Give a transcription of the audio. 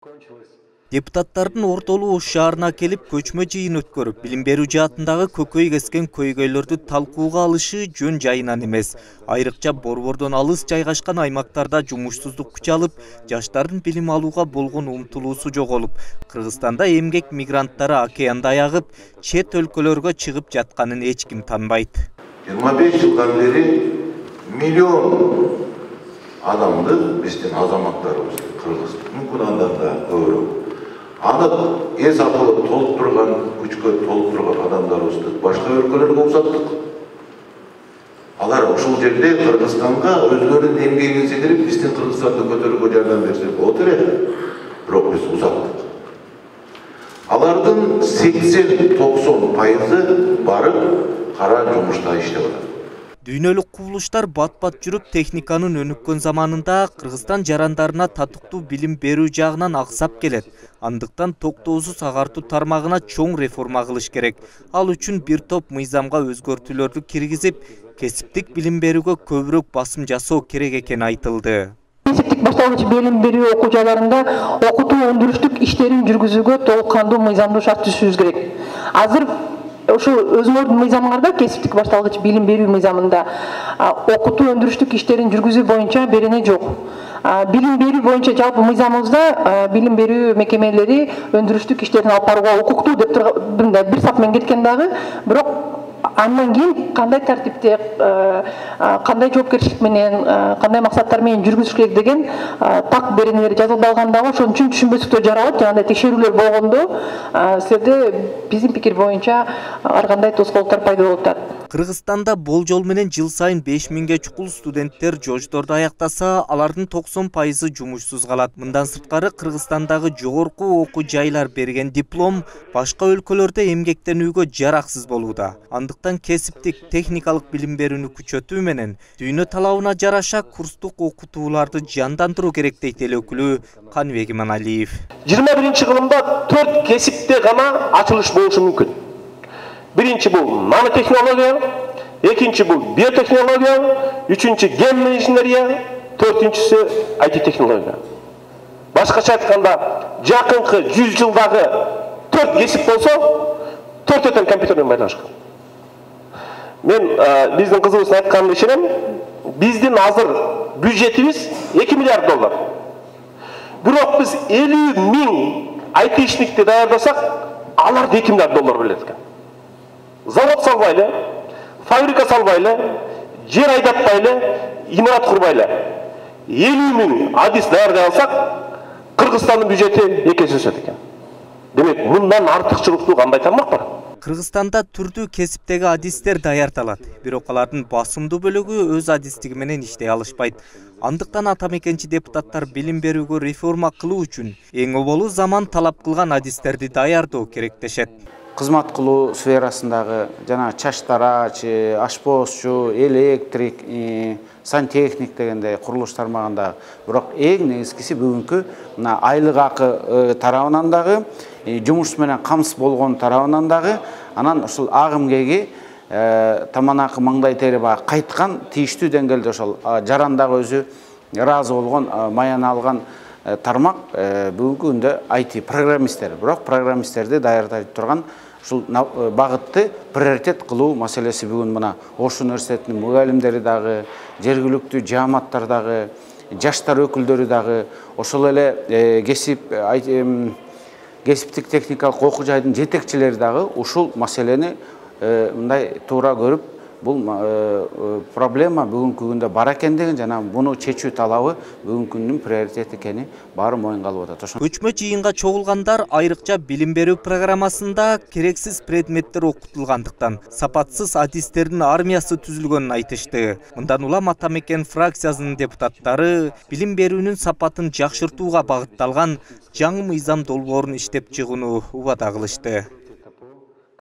Депутаттардын ортолуу Ош шаарына келип көчмө жыйын өткөрүп, билим берүү жаатындагы көкөй кескен көйгөйлөрдү талкууга алышы жөн жайынан эмес. Айрыкча борбордон алыс жайгашкан аймактарда жумушсуздук күч алып, жаштардын билим алууга болгон умтулуусу жоголуп, Кыргызстанда эмгек мигранттары океанды аягып, чет өлкөлөргө чыгып жатканын эч ким танбайт. 25 жылдан бери миллион адамды биздин азаматтарыбыз Кыргыз, мүмкүн андан да көбүрөөк. Анық эс акылы толуп турган, күчкө толуп турган адамдарыбызды башка өлкөлөргө узаттык. Алар ушул жерде Кыргызстанга өзлөрүнүн эмгегин сиңирип, биздин Кыргызстанды көтөрүүгө жардам берсе болот эле. Бирок биз узаттык. Алардын 80-90% барып кара жумушта иштеп атат. Дүйнөлүк кубулуштар бат-бат жүрүп техниканын өнүккөн заманында Кыргызстан жарандарына татыктуу билим берүү жагынан аксап келет. Андыктан токтоосуз агартуу тармагына чоң реформа кылыш керек. Ал үчүн бир топ мыйзамга өзгөртүүлөрдү киргизип, кесиптик билим берүүгө көбүрөөк басым жасоо керек экени айтылды. Кесиптик башталгыч билим берүү окуу жайларында окутуу өндүрүштүк иштерин жүргүзүүгө толук кандуу мыйзамдуу шарт түзүшүбүз керек. Азыр ошо өзүңөрдүн мыйзамыңарда кесиптик башталгыч билим берүү мыйзамында окутуу өндүрүштүк иштерин жүргүзүү боюнча берене жок. Билим берүү боюнча жалпы мыйзамыбызда билим берүү мекемелери өндүрүштүк иштерин алып барууга укуктуу деп бир сап менен кеткен дагы, бирок андан кийин кандай тартипте, кандай жоопкерчилик менен, кандай максаттар менен жүргүзүш керек деген так беренелер жазылбай калган дагы ошон үчүн түшүнбөстүктөр жаралат. Жана текшерүүлөр болгондо силерде биздин пикир боюнча ар кандай тоскоолдуктар пайда болуп атат. Кыргызстанда болжол менен жыл сайын 5000ге чукул студенттер жождорду аяктаса, алардын 90% жумушсуз калат. Мындан сырткары Кыргызстандагы жогорку окуу жайлар берген диплом башка өлкөлөрдө эмгектенүүгө жараксыз болууда. Андыктан кесиптик техникалык билим берүүнү күчөтүү менен дүйнө талабына жараша курстук окутууларды жандандыруу керек дейт эл өкүлү Каныбек Иманалиев. 21-кылымда 4 кесипте гана ачылыш болушу мүмкүн. Биринчи бул нанотехнология, экинчи бул биотехнология, үчүнчү ген инженерия, төртүнчүсү IT технология. Башкача айтканда, жакынкы 100 жылдагы 4 кесип болсо, 4 компьютер менен байланышкан. Мен биздин кызыбыздын айтканына ишенем. Биздин азыр бюджетибиз 2 миллиард доллар. Бирок биз 50 миң айтишникти даярдасак, аларды 2 миллиард доллар берет экен. Завод салбайлы, фабрика салбайлы, жер айдатпайлы, имарат курбайлы. 50 миң адис даярдай алсак, Кыргызстандын бюджети 2 есе өсөт экен. Демек, мындан артыкчылыктуу кандай тармак бар? Кыргызстанда түрдүү кесиптеги адистер даярдалат, бирок алардын басымдуу бөлүгү өз адистиги менен иштей алышпайт. Андыктан атамекенчи депутаттар билим берүүгө реформа кылуу үчүн эң оболу заман талап кылган адистерди даярдоо керек дешет. Кызмат кылуу сферасындагы жана чач тарач, ашпозчу, электрик, сантехник дегендей курулуш тармагында, бирок эң негизгиси бүгүнкү мына айлык акы тарабынан дагы, жумуш менен камсыз болгон тарабынан дагы, анан ушул агым-кеги таманакы маңдай тери баягы кайткан тийиштүү деңгээлде ошол жарандагы өзү ыраазы болгон, маяны алган тармак бүгүнкү күндө IT программисттер. Бирок программисттерди даярдай турган ушул багытты приоритет кылуу маселеси бүгүн мына Ош университетинин мугалимдери дагы, жергиликтүү жааматтар дагы, жаштар өкүлдөрү дагы, ошол эле кесиптик техникалык окуу жайдын жетекчилери дагы ушул маселени мындай туура көрүп, бул проблема бүгүнкү күндө бар экендигин жана буну чечүү талабы бүгүнкү күндүн приоритети экени баары моюнга алып атат. Көчмө жыйынга чогулгандар айрыкча билим берүү программасында керексиз предметтер окутулгандыктан сапатсыз адистердин армиясы түзүлгөнүн айтышты. Мындан улам атамекен фракциясынын депутаттары билим берүүнүн сапатын жакшыртууга багытталган жаңы мыйзам долбоорун иштеп чыгууну убада кылышты.